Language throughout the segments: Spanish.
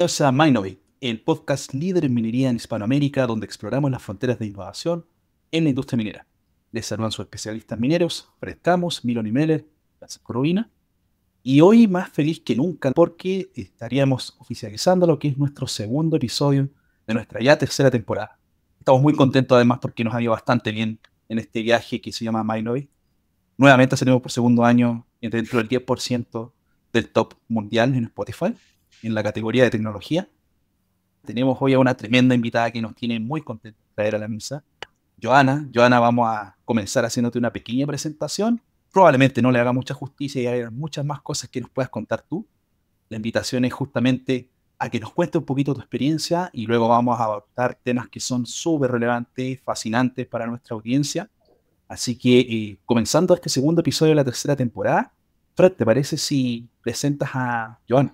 Bienvenidos a Minovate, el podcast líder en minería en Hispanoamérica, donde exploramos las fronteras de innovación en la industria minera. Les saludan sus especialistas mineros, Fred Camus, Milo Nimeller, Francisco Rubina, y hoy más feliz que nunca porque estaríamos oficializando lo que es nuestro segundo episodio de nuestra ya tercera temporada. Estamos muy contentos además porque nos ha ido bastante bien en este viaje que se llama Minovate. Nuevamente salimos por segundo año dentro del 10% del top mundial en Spotify, en la categoría de tecnología. Tenemos hoy a una tremenda invitada que nos tiene muy contentos de traer a la mesa, Joana. Joana, vamos a comenzar haciéndote una pequeña presentación. Probablemente no le haga mucha justicia y hay muchas más cosas que nos puedas contar tú. La invitación es justamente a que nos cuentes un poquito tu experiencia y luego vamos a abordar temas que son súper relevantes, fascinantes para nuestra audiencia. Así que comenzando este segundo episodio de la tercera temporada, Fred, ¿te parece si presentas a Joana?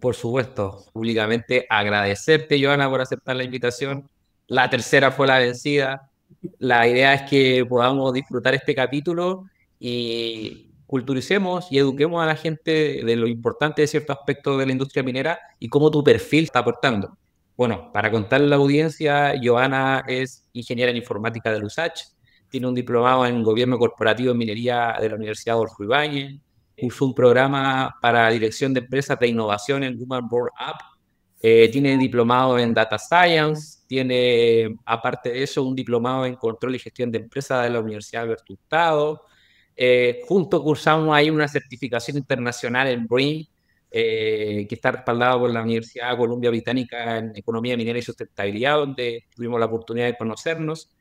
Por supuesto, públicamente agradecerte, Joana, por aceptar la invitación. La tercera fue la vencida. La idea es que podamos disfrutar este capítulo y culturicemos y eduquemos a la gente de lo importante de ciertos aspectos de la industria minera y cómo tu perfil está aportando. Bueno, para contarle a la audiencia, Joana es ingeniera en informática de USACH, tiene un diplomado en gobierno corporativo en minería de la Universidad Adolfo Ibáñez, cursó un programa para dirección de empresas de innovación en Human Board App. Tiene diplomado en Data Science, tiene, aparte de eso, un diplomado en Control y Gestión de Empresas de la Universidad Alberto Hurtado. Juntos cursamos ahí una certificación internacional en BREEAM, que está respaldada por la Universidad Columbia Británica en Economía Minera y Sustentabilidad, donde tuvimos la oportunidad de conocernos.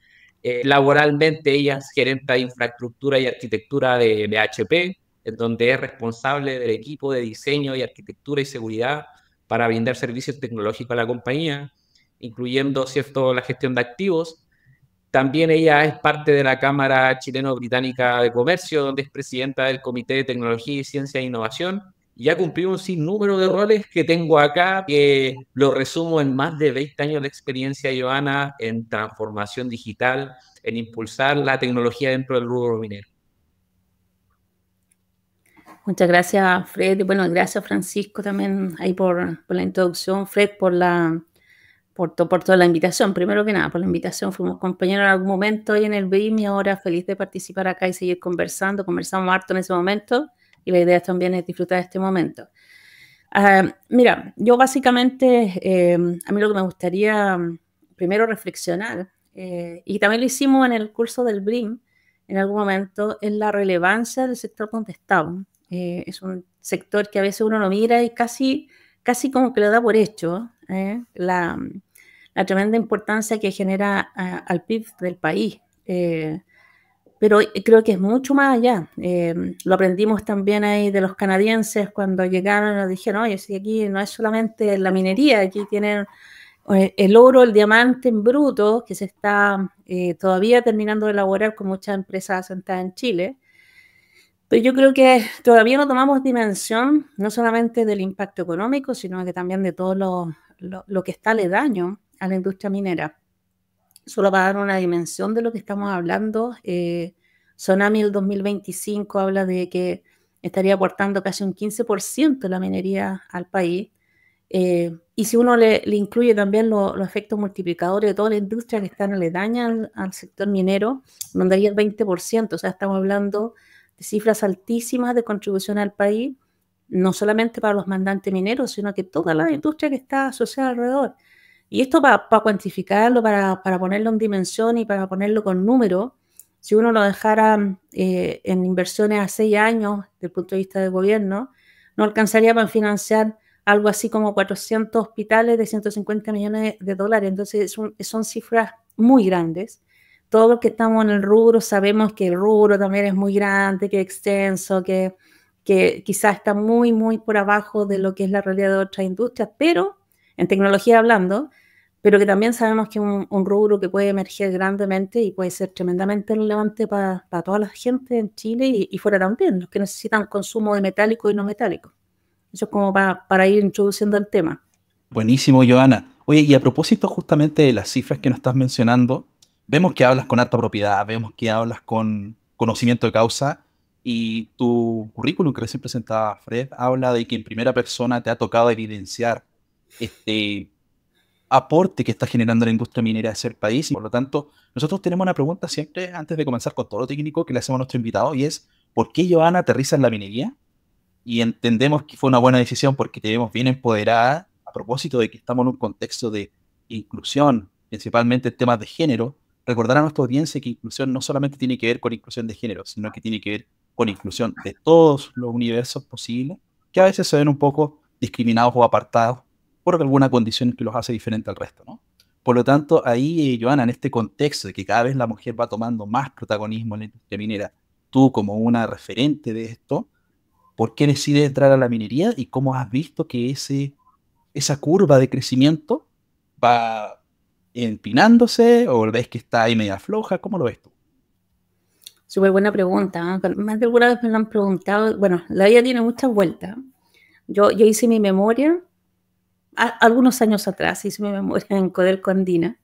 Laboralmente, ella es gerente de infraestructura y arquitectura de HP, en donde es responsable del equipo de diseño y arquitectura y seguridad para brindar servicios tecnológicos a la compañía, incluyendo, ¿cierto?, la gestión de activos. También ella es parte de la Cámara Chileno-Británica de Comercio, donde es presidenta del Comité de Tecnología y Ciencia e Innovación. Y ha cumplido un sinnúmero de roles que tengo acá, que lo resumo en más de 20 años de experiencia, Joana, en transformación digital, en impulsar la tecnología dentro del rubro minero. Muchas gracias, Fred. Y bueno, gracias, Francisco, también ahí por la introducción. Fred, por toda la invitación. Primero que nada, por la invitación. Fuimos compañeros en algún momento ahí en el BIM y ahora feliz de participar acá y seguir conversando. Conversamos harto en ese momento y la idea también es disfrutar de este momento. Mira, yo básicamente, a mí lo que me gustaría primero reflexionar, y también lo hicimos en el curso del BRIM en algún momento, es la relevancia del sector donde estamos. Es un sector que a veces uno lo mira y casi como que lo da por hecho, la tremenda importancia que genera al PIB del país. Pero creo que es mucho más allá. Lo aprendimos también ahí de los canadienses cuando llegaron y nos dijeron, oye, si aquí no es solamente la minería, aquí tienen el oro, el diamante en bruto, que se está todavía terminando de elaborar con muchas empresas asentadas en Chile. Pero yo creo que todavía no tomamos dimensión, no solamente del impacto económico, sino que también de todo lo que está aledaño a la industria minera. Solo para dar una dimensión de lo que estamos hablando, Sonami el 2025 habla de que estaría aportando casi un 15% de la minería al país. Y si uno le incluye también los efectos multiplicadores de toda la industria que están aledañas al sector minero, mandaría el 20%. O sea, estamos hablando de cifras altísimas de contribución al país, no solamente para los mandantes mineros, sino que toda la industria que está asociada alrededor. Y esto para cuantificarlo, para ponerlo en dimensión y para ponerlo con números, si uno lo dejara en inversiones a 6 años, desde el punto de vista del gobierno, no alcanzaría para financiar algo así como 400 hospitales de 150 millones de dólares. Entonces son cifras muy grandes. Todos los que estamos en el rubro sabemos que el rubro también es muy grande, que es extenso, que quizás está muy, muy por abajo de lo que es la realidad de otras industrias, pero en tecnología hablando, pero que también sabemos que es un rubro que puede emerger grandemente y puede ser tremendamente relevante para toda la gente en Chile y fuera también, los que necesitan consumo de metálico y no metálico. Eso es como para ir introduciendo el tema. Buenísimo, Joana. Oye, y a propósito justamente de las cifras que nos estás mencionando, vemos que hablas con alta propiedad, vemos que hablas con conocimiento de causa y tu currículum que recién presentaba Fred habla de que en primera persona te ha tocado evidenciar este aporte que está generando la industria minera hacia el país. Y por lo tanto, nosotros tenemos una pregunta siempre, antes de comenzar con todo lo técnico, que le hacemos a nuestro invitado, y es, ¿por qué Joana aterriza en la minería? Y entendemos que fue una buena decisión porque te vemos bien empoderada a propósito de que estamos en un contexto de inclusión, principalmente en temas de género. Recordar a nuestra audiencia que inclusión no solamente tiene que ver con inclusión de género, sino que tiene que ver con inclusión de todos los universos posibles, que a veces se ven un poco discriminados o apartados por alguna condición que los hace diferente al resto, ¿no? Por lo tanto, ahí, Joana, en este contexto de que cada vez la mujer va tomando más protagonismo en la industria minera, tú como una referente de esto, ¿por qué decides entrar a la minería y cómo has visto que esa curva de crecimiento va empinándose o ves que está ahí media floja? ¿Cómo lo ves tú? Súper buena pregunta, ¿eh? Más de alguna vez me lo han preguntado. Bueno, la vida tiene muchas vueltas. Yo hice mi memoria algunos años atrás, hice mi memoria en Codelco Andina.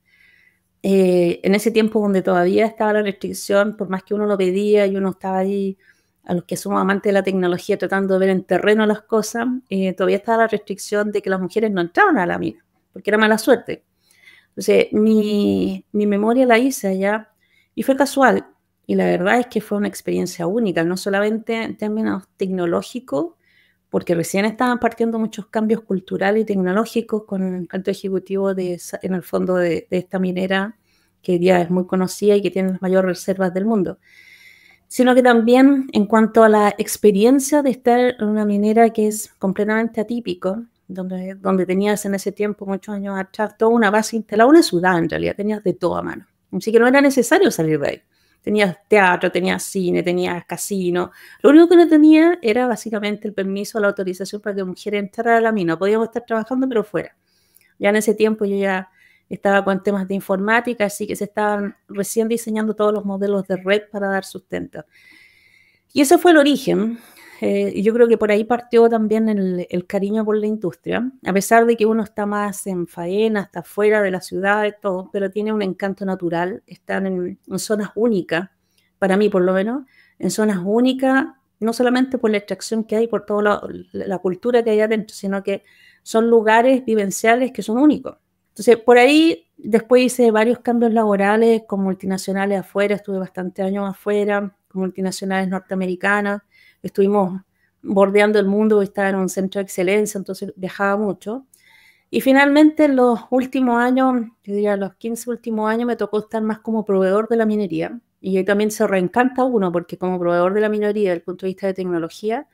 En ese tiempo donde todavía estaba la restricción, por más que uno lo pedía y uno estaba ahí, a los que somos amantes de la tecnología, tratando de ver en terreno las cosas, todavía estaba la restricción de que las mujeres no entraban a la mina, porque era mala suerte. Entonces, mi memoria la hice allá y fue casual. Y la verdad es que fue una experiencia única, no solamente en términos tecnológicos, porque recién estaban partiendo muchos cambios culturales y tecnológicos con el alto ejecutivo en el fondo de esta minera, que ya es muy conocida y que tiene las mayores reservas del mundo, sino que también en cuanto a la experiencia de estar en una minera que es completamente atípico, donde tenías en ese tiempo, muchos años atrás, toda una base instalada, una ciudad en realidad, tenías de todo a mano. Así que no era necesario salir de ahí. Tenías teatro, tenías cine, tenías casino. Lo único que no tenía era básicamente el permiso, la autorización para que mujeres entraran a la mina. Podíamos estar trabajando, pero fuera. Ya en ese tiempo yo ya estaba con temas de informática, así que se estaban recién diseñando todos los modelos de red para dar sustento. Y ese fue el origen. Y yo creo que por ahí partió también el cariño por la industria, a pesar de que uno está más en faena, está fuera de la ciudad, y todo, pero tiene un encanto natural. Están en zonas únicas, para mí por lo menos, en zonas únicas, no solamente por la extracción que hay, por toda la cultura que hay adentro, sino que son lugares vivenciales que son únicos. Entonces, por ahí después hice varios cambios laborales con multinacionales afuera, estuve bastantes años afuera, con multinacionales norteamericanas, estuvimos bordeando el mundo, estaba en un centro de excelencia, entonces viajaba mucho. Y finalmente en los últimos años, yo diría los 15 últimos años, me tocó estar más como proveedor de la minería. Y ahí también se reencanta uno, porque como proveedor de la minería, desde el punto de vista de tecnología,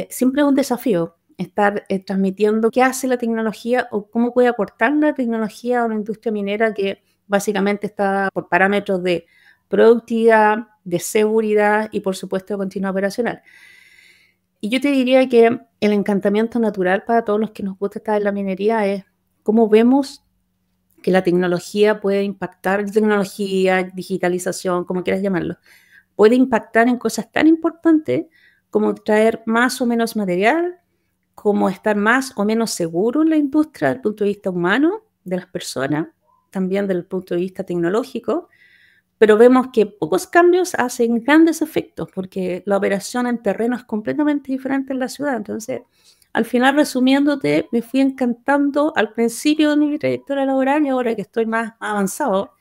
siempre es un desafío estar transmitiendo qué hace la tecnología o cómo puede aportar la tecnología a una industria minera que básicamente está por parámetros de productividad, de seguridad y por supuesto de continuidad operacional. Y yo te diría que el encantamiento natural para todos los que nos gusta estar en la minería es cómo vemos que la tecnología puede impactar, tecnología, digitalización, como quieras llamarlo, puede impactar en cosas tan importantes como traer más o menos material, como estar más o menos seguro en la industria desde el punto de vista humano, de las personas, también desde el punto de vista tecnológico, pero vemos que pocos cambios hacen grandes efectos, porque la operación en terreno es completamente diferente en la ciudad. Entonces, al final, resumiéndote, me fui encantando al principio de mi trayectoria laboral y ahora que estoy más avanzado,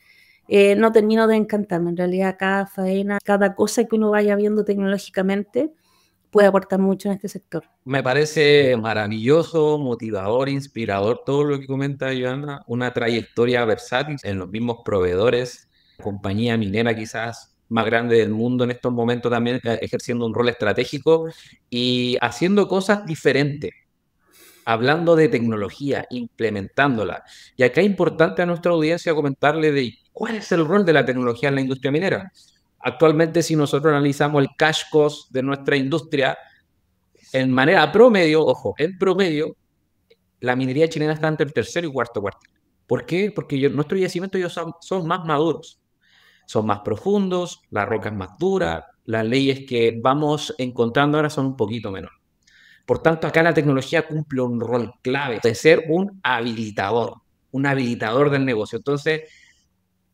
no termino de encantarme. En realidad, cada faena, cada cosa que uno vaya viendo tecnológicamente, puede aportar mucho en este sector. Me parece maravilloso, motivador, inspirador todo lo que comenta Joana, una trayectoria versátil en los mismos proveedores, compañía minera quizás más grande del mundo en estos momentos también ejerciendo un rol estratégico y haciendo cosas diferentes, hablando de tecnología, implementándola. Y acá es importante a nuestra audiencia comentarle de cuál es el rol de la tecnología en la industria minera. Actualmente, si nosotros analizamos el cash cost de nuestra industria, en manera promedio, ojo, en promedio, la minería chilena está entre el tercero y cuarto cuartil. ¿Por qué? Porque nuestros yacimientos ya son más maduros, son más profundos, la roca es más dura, las leyes que vamos encontrando ahora son un poquito menores. Por tanto, acá la tecnología cumple un rol clave de ser un habilitador del negocio. Entonces,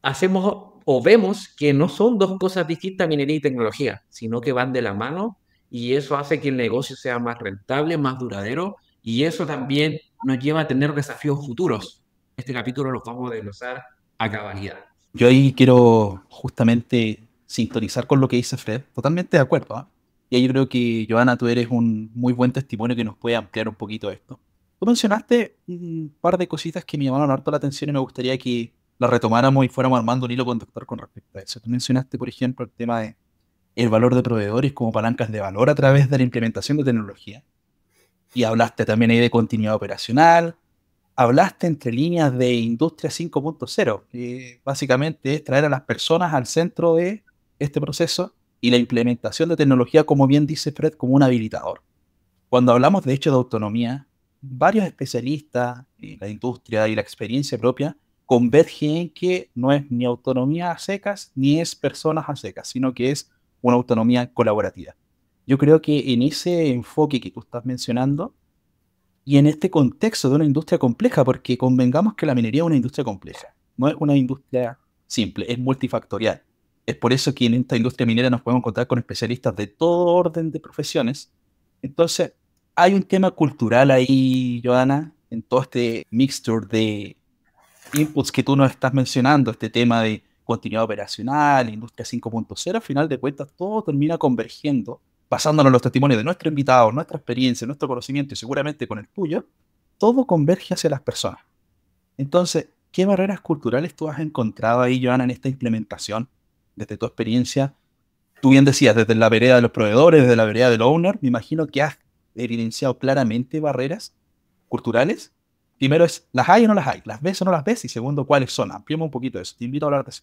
hacemos o vemos que no son dos cosas distintas, minería y tecnología, sino que van de la mano y eso hace que el negocio sea más rentable, más duradero Y eso también nos lleva a tener desafíos futuros. Este capítulo lo vamos a desglosar a cabalidad. Yo ahí quiero justamente sintonizar con lo que dice Fred, totalmente de acuerdo, ¿ah? Y ahí yo creo que, Joana, tú eres un muy buen testimonio que nos puede ampliar un poquito esto. Tú mencionaste un par de cositas que me llamaron harto la atención y me gustaría que las retomáramos y fuéramos armando un hilo conductor con respecto a eso. Tú mencionaste, por ejemplo, el tema de el valor de proveedores como palancas de valor a través de la implementación de tecnología. Y hablaste también ahí de continuidad operacional, hablaste entre líneas de Industria 5.0, que básicamente es traer a las personas al centro de este proceso y la implementación de tecnología, como bien dice Fred, como un habilitador. Cuando hablamos de hecho de autonomía, varios especialistas en la industria y la experiencia propia convergen en que no es ni autonomía a secas ni es personas a secas, sino que es una autonomía colaborativa. Yo creo que en ese enfoque que tú estás mencionando, y en este contexto de una industria compleja, porque convengamos que la minería es una industria compleja, no es una industria simple, es multifactorial. Es por eso que en esta industria minera nos podemos encontrar con especialistas de todo orden de profesiones. Entonces, hay un tema cultural ahí, Joana, en todo este mixture de inputs que tú nos estás mencionando, este tema de continuidad operacional, industria 5.0, al final de cuentas todo termina convergiendo, basándonos en los testimonios de nuestro invitado, nuestra experiencia, nuestro conocimiento y seguramente con el tuyo, todo converge hacia las personas. Entonces, ¿qué barreras culturales tú has encontrado ahí, Joana, en esta implementación, desde tu experiencia? Tú bien decías, desde la vereda de los proveedores, desde la vereda del owner, me imagino que has evidenciado claramente barreras culturales. Primero es, ¿las hay o no las hay? ¿Las ves o no las ves? Y segundo, ¿cuáles son? Ampliemos un poquito eso. Te invito a hablar de eso.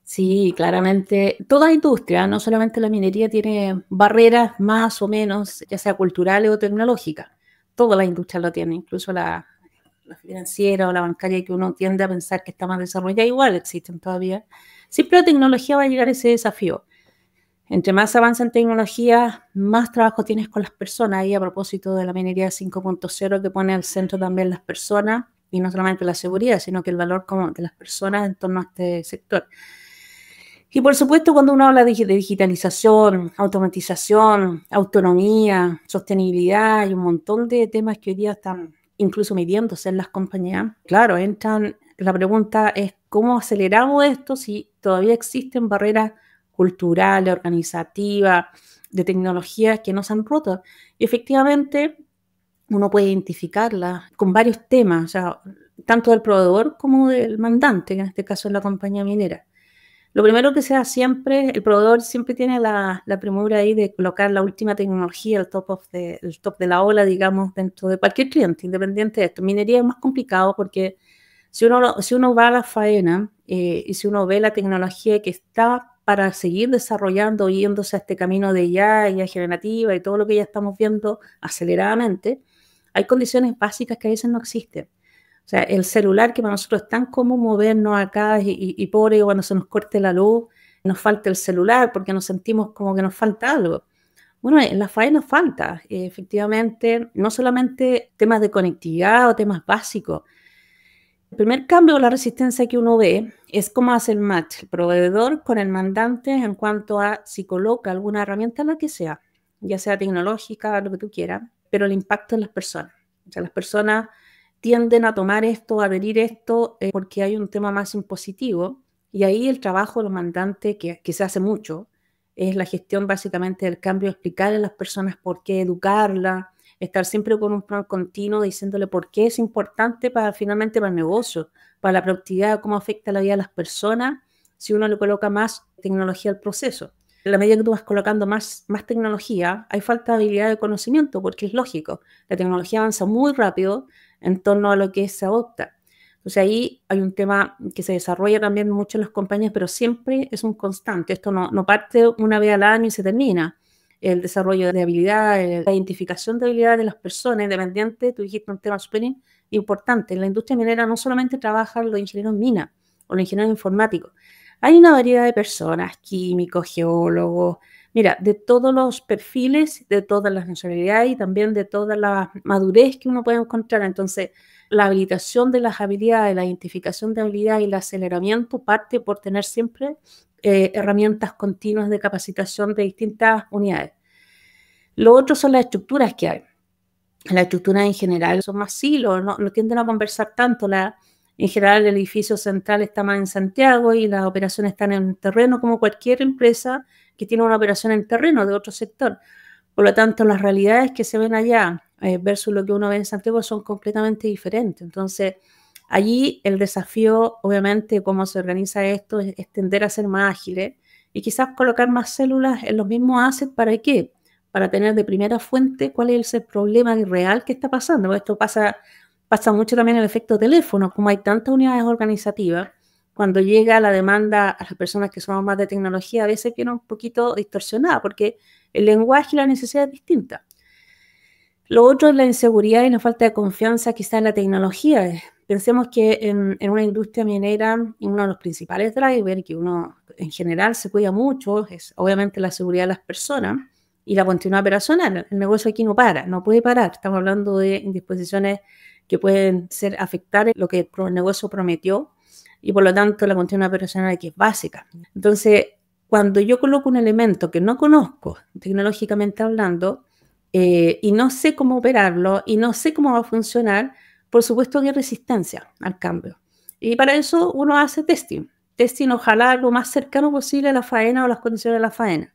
Sí, claramente. Toda industria, no solamente la minería, tiene barreras más o menos, ya sea culturales o tecnológicas. Toda la industria lo tiene, incluso la financiera o la bancaria, que uno tiende a pensar que está más desarrollada, igual existen todavía. Siempre la tecnología va a llegar a ese desafío. Entre más avanza en tecnología, más trabajo tienes con las personas. Y a propósito de la minería 5.0, que pone al centro también las personas, y no solamente la seguridad, sino que el valor de las personas en torno a este sector. Y por supuesto, cuando uno habla de digitalización, automatización, autonomía, sostenibilidad y un montón de temas que hoy día están incluso midiéndose en las compañías, claro, la pregunta es cómo aceleramos esto si todavía existen barreras culturales, organizativas, de tecnologías que no se han roto. Y efectivamente, uno puede identificarlas con varios temas, o sea, tanto del proveedor como del mandante, que en este caso es la compañía minera. Lo primero que se da siempre, el proveedor siempre tiene la premura ahí de colocar la última tecnología, el top de la ola, digamos, dentro de cualquier cliente, independiente de esto. Minería es más complicado porque si uno va a la faena y si uno ve la tecnología que está para seguir desarrollando, yéndose a este camino de IA generativa y todo lo que ya estamos viendo aceleradamente, hay condiciones básicas que a veces no existen. O sea, el celular, que para nosotros es tan común movernos acá y pobre, cuando se nos corte la luz, nos falta el celular porque nos sentimos como que nos falta algo. Bueno, en la faena nos falta, efectivamente, no solamente temas de conectividad o temas básicos. El primer cambio o la resistencia que uno ve es cómo hace el match el proveedor con el mandante en cuanto a si coloca alguna herramienta, la que sea, ya sea tecnológica, lo que tú quieras, pero el impacto en las personas. O sea, las personas tienden a tomar esto, a adherir esto, porque hay un tema más impositivo, y ahí el trabajo de los mandantes, que se hace mucho, es la gestión básicamente del cambio, explicarle a las personas por qué educarla, estar siempre con un plan continuo diciéndole por qué es importante finalmente para el negocio, para la productividad, cómo afecta la vida de las personas si uno le coloca más tecnología al proceso. En la medida que tú vas colocando más tecnología, hay falta de habilidad de conocimiento, porque es lógico, la tecnología avanza muy rápido en torno a lo que se adopta. Entonces ahí hay un tema que se desarrolla también mucho en las compañías, pero siempre es un constante. Esto no parte una vez al año y se termina. El desarrollo de habilidades, la identificación de habilidades de las personas independientes. Tú dijiste un tema súper importante. En la industria minera no solamente trabajan los ingenieros en mina o los ingenieros informáticos. Hay una variedad de personas, químicos, geólogos, mira, de todos los perfiles, de todas las nacionalidades y también de toda la madurez que uno puede encontrar. Entonces, la habilitación de las habilidades, la identificación de habilidades y el aceleramiento parte por tener siempre herramientas continuas de capacitación de distintas unidades. Lo otro son las estructuras que hay. Las estructuras en general son más silos, no tienden a conversar tanto. En general el edificio central está más en Santiago y las operaciones están en terreno, como cualquier empresa que tiene una operación en terreno de otro sector. Por lo tanto, las realidades que se ven allá versus lo que uno ve en Santiago son completamente diferentes. Entonces, allí el desafío, obviamente, cómo se organiza esto, es tender a ser más ágiles y quizás colocar más células en los mismos assets. ¿Para qué? Para tener de primera fuente cuál es el problema real que está pasando. Porque esto pasa mucho también el efecto teléfono, como hay tantas unidades organizativas, cuando llega la demanda a las personas que somos más de tecnología, a veces viene un poquito distorsionada, porque el lenguaje y la necesidad es distinta. Lo otro es la inseguridad y la falta de confianza quizás en la tecnología. Pensemos que en una industria minera, uno de los principales drivers que uno en general se cuida mucho es obviamente la seguridad de las personas y la continuidad operacional. El negocio aquí no puede parar. Estamos hablando de disposiciones que pueden afectar lo que el negocio prometió y por lo tanto la continuidad operacional aquí es básica. Entonces, cuando yo coloco un elemento que no conozco tecnológicamente hablando y no sé cómo operarlo y no sé cómo va a funcionar, por supuesto que hay resistencia al cambio. Y para eso uno hace testing. Testing ojalá lo más cercano posible a la faena o las condiciones de la faena.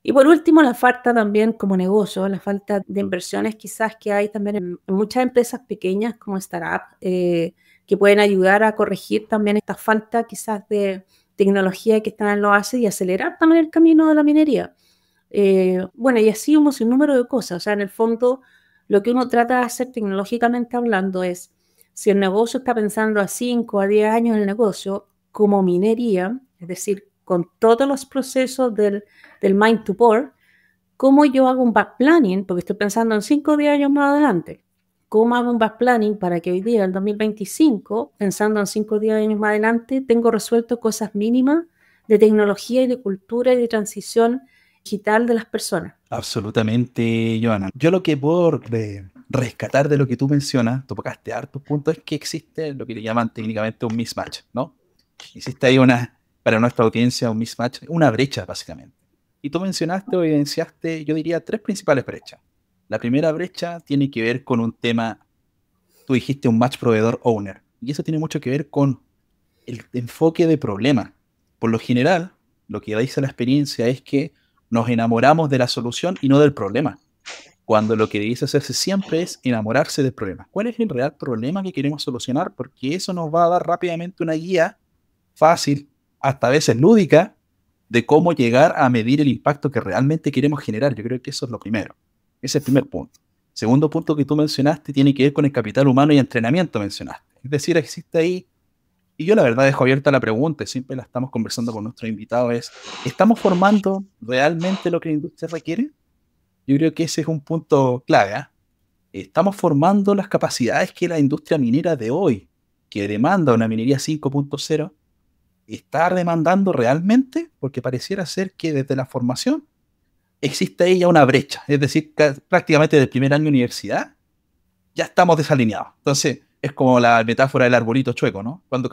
Y por último, la falta también como negocio, la falta de inversiones quizás que hay también en muchas empresas pequeñas como startups que pueden ayudar a corregir también esta falta quizás de tecnología que están en los assets y acelerar también el camino de la minería. Bueno, y así un número de cosas. O sea, en el fondo, lo que uno trata de hacer tecnológicamente hablando es, si el negocio está pensando a 5 a 10 años en el negocio, como minería, es decir, con todos los procesos del mine to port, ¿cómo yo hago un back planning? Porque estoy pensando en 5 o 10 años más adelante. ¿Cómo hago un back planning para que hoy día, el 2025, pensando en 5 o 10 años más adelante, tengo resuelto cosas mínimas de tecnología y de cultura y de transición digital de las personas? Absolutamente, Joana. Yo lo que puedo rescatar de lo que tú mencionas, tocaste hartos puntos, es que existe lo que le llaman técnicamente un mismatch, ¿no? Existe ahí para nuestra audiencia, un mismatch, una brecha, básicamente. Y tú mencionaste o evidenciaste, yo diría, 3 principales brechas. La primera brecha tiene que ver con un tema, tú dijiste un match proveedor owner, y eso tiene mucho que ver con el enfoque de problema. Por lo general, lo que dice la experiencia es que nos enamoramos de la solución y no del problema, cuando lo que dice hacerse siempre es enamorarse del problema. ¿Cuál es el real problema que queremos solucionar? Porque eso nos va a dar rápidamente una guía fácil, hasta a veces lúdica, de cómo llegar a medir el impacto que realmente queremos generar. Yo creo que eso es lo primero. Ese es el primer punto. Segundo punto que tú mencionaste tiene que ver con el capital humano y entrenamiento mencionaste. Es decir, existe ahí, y yo la verdad dejo abierta la pregunta, y siempre la estamos conversando con nuestros invitados, ¿estamos formando realmente lo que la industria requiere? Yo creo que ese es un punto clave, ¿eh? Estamos formando las capacidades que la industria minera de hoy, que demanda una minería 5.0, está demandando realmente, porque pareciera ser que desde la formación existe ahí ya una brecha, es decir, prácticamente del primer año de universidad ya estamos desalineados. Entonces, es como la metáfora del arbolito chueco, ¿no? Cuando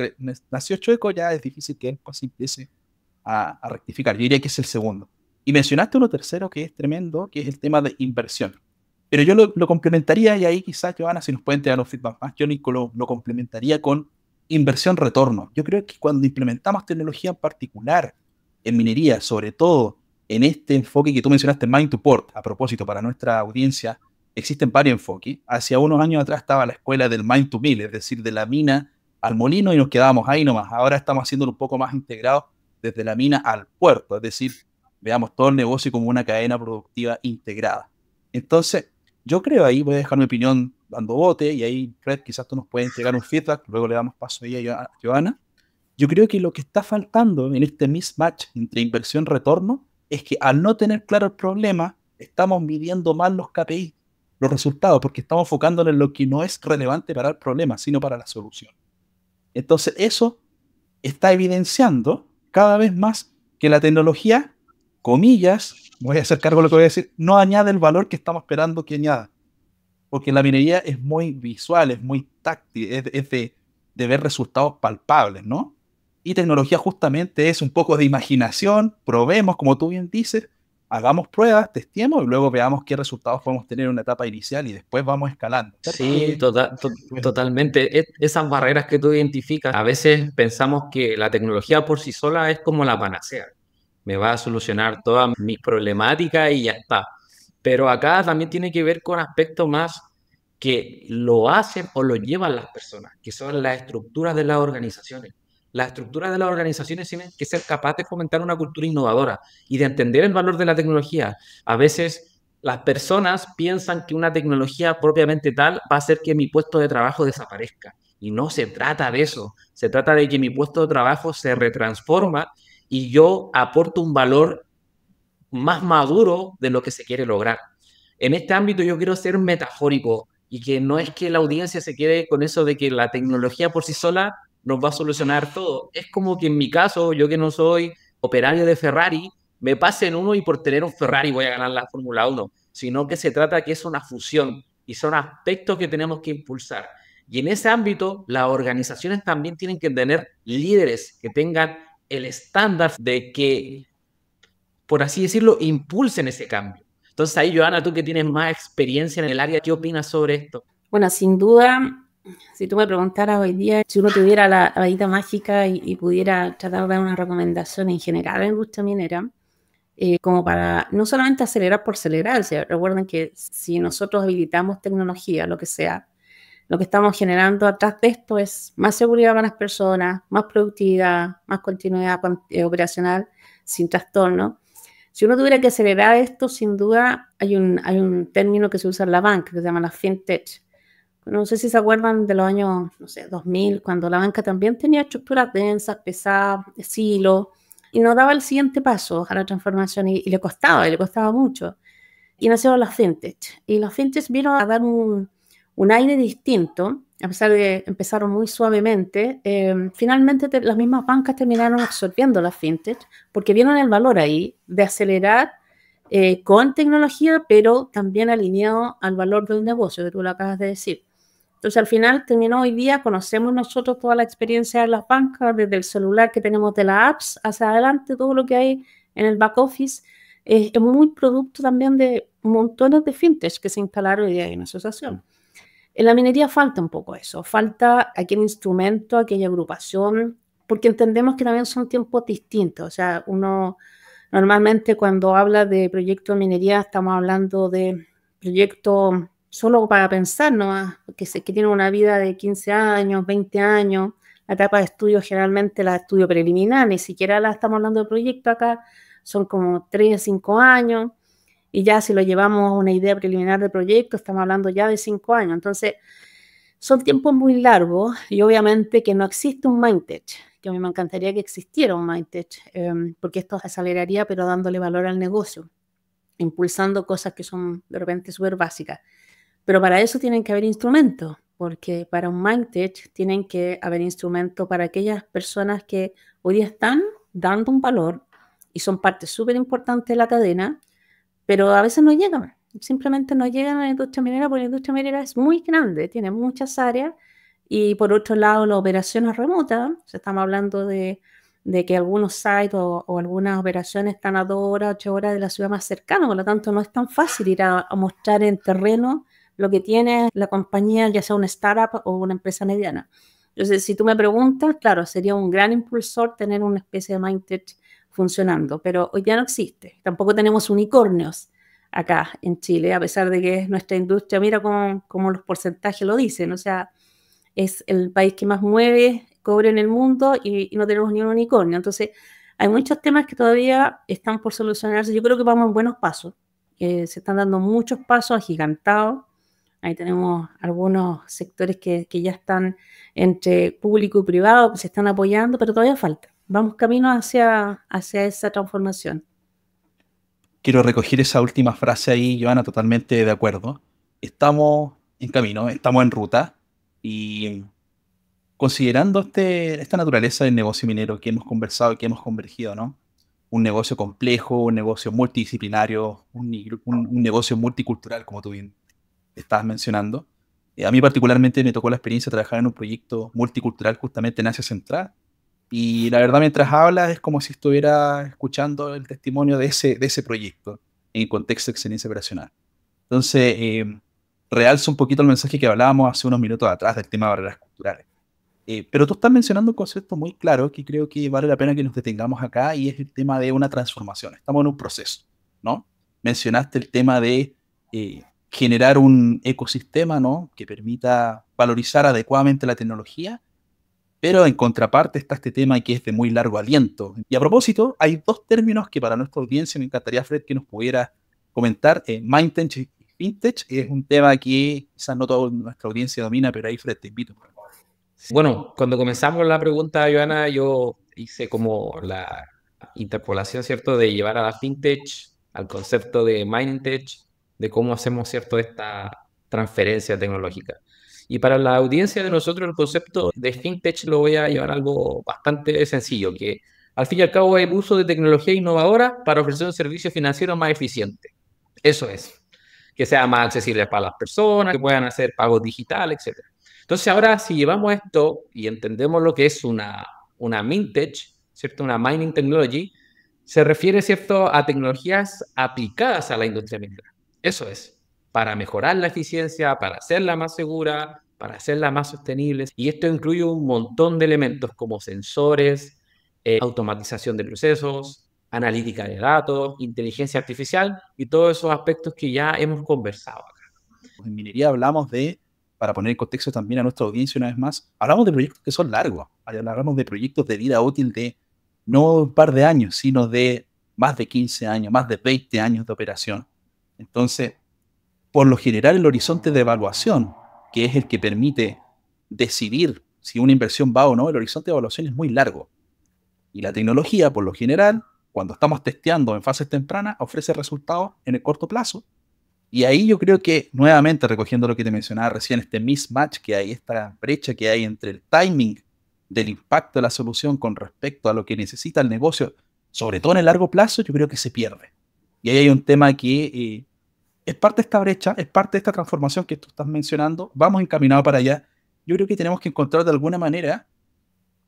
nació chueco ya es difícil que él empiece a rectificar. Yo diría que es el segundo. Y mencionaste uno tercero que es tremendo, que es el tema de inversión. Pero yo lo complementaría, y ahí quizás, Joana, si nos pueden dar un feedback más, yo lo complementaría con inversión-retorno. Yo creo que cuando implementamos tecnología en particular, en minería, sobre todo en este enfoque que tú mencionaste, Mine to Port, a propósito, para nuestra audiencia, existen varios enfoques. Hacia unos años atrás estaba la escuela del Mine to Mill, es decir, de la mina al molino y nos quedábamos ahí nomás. Ahora estamos haciéndolo un poco más integrado desde la mina al puerto, es decir, veamos todo el negocio como una cadena productiva integrada. Entonces, yo creo ahí, voy a dejar mi opinión dando bote, y ahí, Fred, quizás tú nos puedes entregar un feedback, luego le damos paso ahí a Joana. Yo creo que lo que está faltando en este mismatch entre inversión-retorno es que al no tener claro el problema, estamos midiendo mal los KPI, los resultados, porque estamos enfocándonos en lo que no es relevante para el problema, sino para la solución. Entonces, eso está evidenciando cada vez más que la tecnología, comillas, voy a hacer cargo de lo que voy a decir, no añade el valor que estamos esperando que añada. Porque la minería es muy visual, es muy táctil, es de ver resultados palpables, ¿no? Y tecnología justamente es un poco de imaginación, probemos, como tú bien dices, hagamos pruebas, testeemos y luego veamos qué resultados podemos tener en una etapa inicial y después vamos escalando. Sí, totalmente. Esas barreras que tú identificas, a veces pensamos que la tecnología por sí sola es como la panacea. Me va a solucionar todas mis problemáticas y ya está. Pero acá también tiene que ver con aspectos más que lo hacen o lo llevan las personas, que son las estructuras de las organizaciones. Las estructuras de las organizaciones tienen que ser capaces de fomentar una cultura innovadora y de entender el valor de la tecnología. A veces las personas piensan que una tecnología propiamente tal va a hacer que mi puesto de trabajo desaparezca. Y no se trata de eso. Se trata de que mi puesto de trabajo se retransforma y yo aporto un valor más maduro de lo que se quiere lograr. En este ámbito yo quiero ser metafórico y que no es que la audiencia se quede con eso de que la tecnología por sí sola nos va a solucionar todo. Es como que en mi caso, yo que no soy operario de Ferrari, me pasen uno y por tener un Ferrari voy a ganar la Fórmula 1, sino que se trata que es una fusión y son aspectos que tenemos que impulsar. Y en ese ámbito, las organizaciones también tienen que tener líderes que tengan el estándar de que, por así decirlo, impulsen ese cambio. Entonces ahí, Joana, tú que tienes más experiencia en el área, ¿qué opinas sobre esto? Bueno, sin duda, si tú me preguntaras hoy día, si uno tuviera la varita mágica y pudiera tratar de dar una recomendación en general a la industria minera, como para no solamente acelerar por acelerar, recuerden que si nosotros habilitamos tecnología, lo que sea, lo que estamos generando atrás de esto es más seguridad para las personas, más productividad, más continuidad operacional sin trastorno. Si uno tuviera que acelerar esto, sin duda hay un término que se usa en la banca que se llama la fintech. No sé si se acuerdan de los años, no sé, 2000, cuando la banca también tenía estructuras densas, pesadas, silos, y no daba el siguiente paso a la transformación y le costaba mucho. Y nacieron las fintech. Y las fintech vino a dar un aire distinto, a pesar de que empezaron muy suavemente. Finalmente las mismas bancas terminaron absorbiendo las fintech porque vieron el valor ahí de acelerar con tecnología, pero también alineado al valor del negocio, que tú lo acabas de decir. Entonces, al final, terminó hoy día, conocemos nosotros toda la experiencia de las bancas, desde el celular que tenemos de las apps hacia adelante, todo lo que hay en el back office, es muy producto también de montones de fintech que se instalaron hoy día en la asociación. En la minería falta un poco eso, falta aquel instrumento, aquella agrupación, porque entendemos que también son tiempos distintos. O sea, uno normalmente cuando habla de proyectos de minería estamos hablando de proyectos solo para pensar, ¿no? Que tienen una vida de 15 años, 20 años. La etapa de estudio generalmente la estudio preliminar, ni siquiera la estamos hablando de proyecto acá, son como 3, 5 años. Y ya si lo llevamos a una idea preliminar de proyecto, estamos hablando ya de 5 años. Entonces, son tiempos muy largos y obviamente que no existe un Mindtech, que a mí me encantaría que existiera un Mindtech, porque esto aceleraría, pero dándole valor al negocio, impulsando cosas que son de repente súper básicas. Pero para eso tienen que haber instrumentos, porque para un Mindtech tienen que haber instrumentos para aquellas personas que hoy día están dando un valor y son parte súper importante de la cadena, pero a veces no llegan, simplemente no llegan a la industria minera porque la industria minera es muy grande, tiene muchas áreas y por otro lado las operaciones remotas, o sea, estamos hablando de que algunos sites o algunas operaciones están a 2 horas, 8 horas de la ciudad más cercana, por lo tanto no es tan fácil ir a mostrar en terreno lo que tiene la compañía, ya sea una startup o una empresa mediana. Entonces, si tú me preguntas, claro, sería un gran impulsor tener una especie de Mindtech funcionando, pero hoy ya no existe. Tampoco tenemos unicornios acá en Chile, a pesar de que es nuestra industria, mira cómo los porcentajes lo dicen, o sea, es el país que más mueve cobre en el mundo y no tenemos ni un unicornio. Entonces, hay muchos temas que todavía están por solucionarse. Yo creo que vamos en buenos pasos. Se están dando muchos pasos agigantados. Ahí tenemos algunos sectores que ya están entre público y privado, se están apoyando, pero todavía falta. Vamos camino hacia esa transformación. Quiero recoger esa última frase ahí, Joana, totalmente de acuerdo. Estamos en camino, estamos en ruta y considerando esta naturaleza del negocio minero que hemos conversado y que hemos convergido, ¿no? Un negocio complejo, un negocio multidisciplinario, un negocio multicultural, como tú bien estabas mencionando. A mí particularmente me tocó la experiencia de trabajar en un proyecto multicultural justamente en Asia Central, Y la verdad, mientras hablas, es como si estuviera escuchando el testimonio de ese proyecto en contexto de excelencia operacional. Entonces, realza un poquito el mensaje que hablábamos hace unos minutos atrás del tema de barreras culturales. Pero tú estás mencionando un concepto muy claro que creo que vale la pena que nos detengamos acá y es el tema de una transformación. Estamos en un proceso, ¿no? Mencionaste el tema de generar un ecosistema, ¿no? Que permita valorizar adecuadamente la tecnología, pero en contraparte está este tema que es de muy largo aliento. Y a propósito, hay dos términos que para nuestra audiencia me encantaría, Fred, que nos pudiera comentar. Mindtech y FinTech es un tema que quizás no toda nuestra audiencia domina, pero ahí, Fred, te invito. Bueno, cuando comenzamos la pregunta, Joana, yo hice como la interpolación, ¿cierto?, de llevar a la FinTech al concepto de MindTech, de cómo hacemos, ¿cierto?, esta transferencia tecnológica. Y para la audiencia de nosotros, el concepto de FinTech lo voy a llevar a algo bastante sencillo, que al fin y al cabo es el uso de tecnología innovadora para ofrecer un servicio financiero más eficiente. Eso es, que sea más accesible para las personas, que puedan hacer pagos digitales, etc. Entonces ahora si llevamos esto y entendemos lo que es una MinTech, ¿cierto? Una mining technology, se refiere, ¿cierto?, a tecnologías aplicadas a la industria minera. Eso es, para mejorar la eficiencia, para hacerla más segura, para hacerla más sostenible. Y esto incluye un montón de elementos como sensores, automatización de procesos, analítica de datos, inteligencia artificial y todos esos aspectos que ya hemos conversado acá. En minería hablamos de, para poner en contexto también a nuestra audiencia una vez más, hablamos de proyectos que son largos, hablamos de proyectos de vida útil de no un par de años, sino de más de 15 años, más de 20 años de operación. Entonces, por lo general, el horizonte de evaluación, que es el que permite decidir si una inversión va o no, el horizonte de evaluación es muy largo. Y la tecnología, por lo general, cuando estamos testeando en fases tempranas, ofrece resultados en el corto plazo. Y ahí yo creo que, nuevamente, recogiendo lo que te mencionaba recién, este mismatch que hay, esta brecha que hay entre el timing del impacto de la solución con respecto a lo que necesita el negocio, sobre todo en el largo plazo, yo creo que se pierde. Y ahí hay un tema que es parte de esta brecha, es parte de esta transformación que tú estás mencionando, vamos encaminados para allá. Yo creo que tenemos que encontrar de alguna manera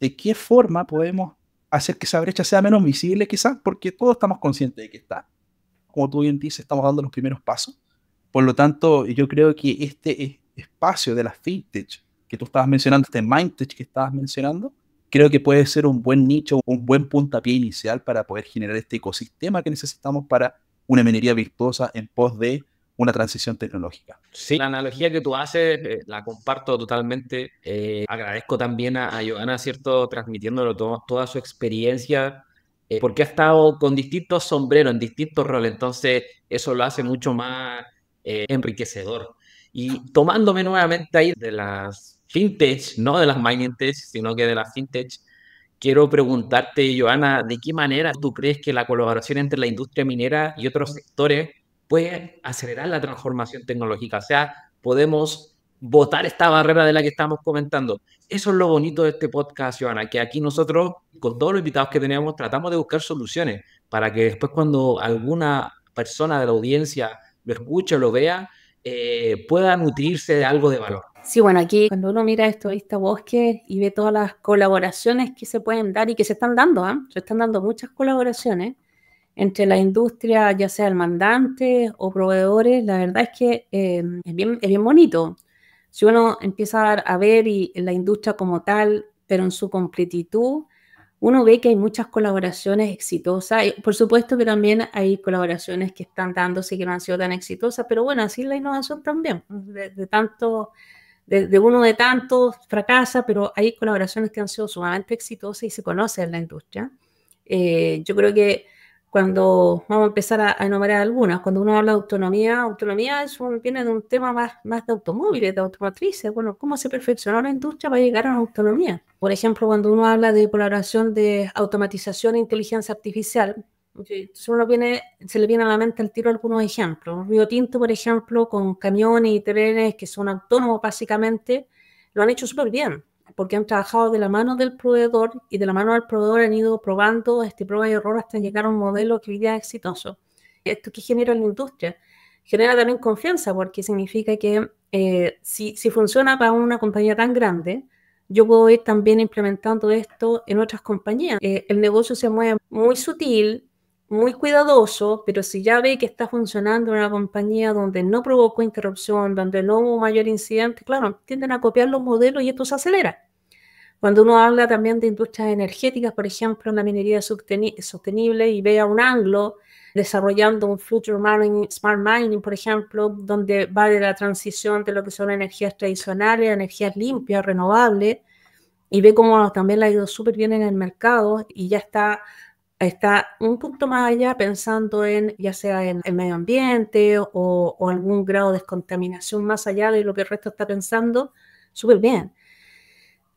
de qué forma podemos hacer que esa brecha sea menos visible quizás, porque todos estamos conscientes de que está. Como tú bien dices, estamos dando los primeros pasos. Por lo tanto, yo creo que este espacio de la FinTech que tú estabas mencionando, este MindTech que estabas mencionando, creo que puede ser un buen nicho, un buen puntapié inicial para poder generar este ecosistema que necesitamos para una minería virtuosa en pos de una transición tecnológica. Sí, la analogía que tú haces la comparto totalmente. Agradezco también a Joana, ¿cierto?, transmitiéndolo toda su experiencia, porque ha estado con distintos sombreros, en distintos roles, entonces eso lo hace mucho más enriquecedor. Y tomándome nuevamente ahí de las fintech, no de las mining tech, sino que de las fintech, quiero preguntarte, Joana, ¿de qué manera tú crees que la colaboración entre la industria minera y otros sectores puede acelerar la transformación tecnológica? O sea, podemos botar esta barrera de la que estamos comentando. Eso es lo bonito de este podcast, Joana, que aquí nosotros, con todos los invitados que tenemos, tratamos de buscar soluciones para que después cuando alguna persona de la audiencia lo escuche o lo vea, pueda nutrirse de algo de valor. Sí, bueno, aquí cuando uno mira esto, esta bosque y ve todas las colaboraciones que se pueden dar y que se están dando, se están dando muchas colaboraciones entre la industria, ya sea el mandante o proveedores, la verdad es que es bien bonito. Si uno empieza a ver y la industria como tal, pero en su completitud, uno ve que hay muchas colaboraciones exitosas. Y por supuesto que también hay colaboraciones que están dándose y que no han sido tan exitosas, pero bueno, así la innovación también. De uno de tantos fracasa, pero hay colaboraciones que han sido sumamente exitosas y se conocen en la industria. Yo creo que cuando vamos a empezar a enumerar algunas, cuando uno habla de autonomía viene de un tema más de automóviles, de automotrices. Bueno, ¿cómo se perfeccionó la industria para llegar a la autonomía? Por ejemplo, cuando uno habla de colaboración de automatización e inteligencia artificial, se le viene a la mente al tiro algunos ejemplos. Río Tinto, por ejemplo, con camiones y trenes que son autónomos básicamente, lo han hecho súper bien, porque han trabajado de la mano del proveedor y de la mano del proveedor han ido probando prueba y error hasta llegar a un modelo que hoy día es exitoso. ¿Esto qué genera en la industria? Genera también confianza, porque significa que si funciona para una compañía tan grande, yo puedo ir también implementando esto en otras compañías. El negocio se mueve muy sutil, muy cuidadoso, pero si ya ve que está funcionando en una compañía donde no provocó interrupción, donde no hubo mayor incidente, claro, tienden a copiar los modelos y esto se acelera. Cuando uno habla también de industrias energéticas, por ejemplo, en la minería sostenible, y ve a un Anglo desarrollando un Future Mining, Smart Mining, por ejemplo, donde va de la transición de lo que son energías tradicionales a energías limpias, renovables, y ve cómo también le ha ido súper bien en el mercado y ya está un punto más allá pensando en, ya sea en el medio ambiente o algún grado de descontaminación más allá de lo que el resto está pensando, súper bien.